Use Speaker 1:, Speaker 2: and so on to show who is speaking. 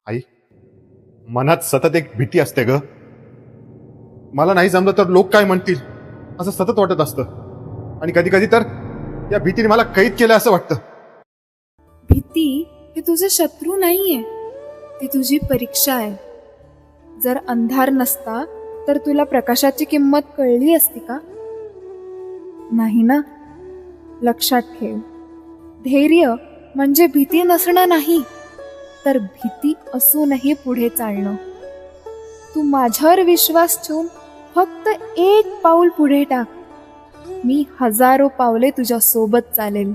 Speaker 1: आई, मनात सतत एक भीती असते ग. मला नाही जमलं तर लोक काय म्हणतील असं सतत वाटत असतं. आणि कधी कधी तर या भीतीने मला कैद केलं असं वाटतं.
Speaker 2: भीती हे तुझे शत्रू नाहीये, ती तुझी परीक्षा आहे. जर अंधार नसता तर तुला प्रकाशाची किंमत कळली असती का? नाही ना. लक्षात ठेव, धैर्य म्हणजे भीती नसणं नाही, तर भीती असूनही पुढे चालणं. तू माझ्यावर विश्वास ठेवून फक्त एक पाऊल पुढे टाक. मी हजारो पावले तुझ्या सोबत चालेल.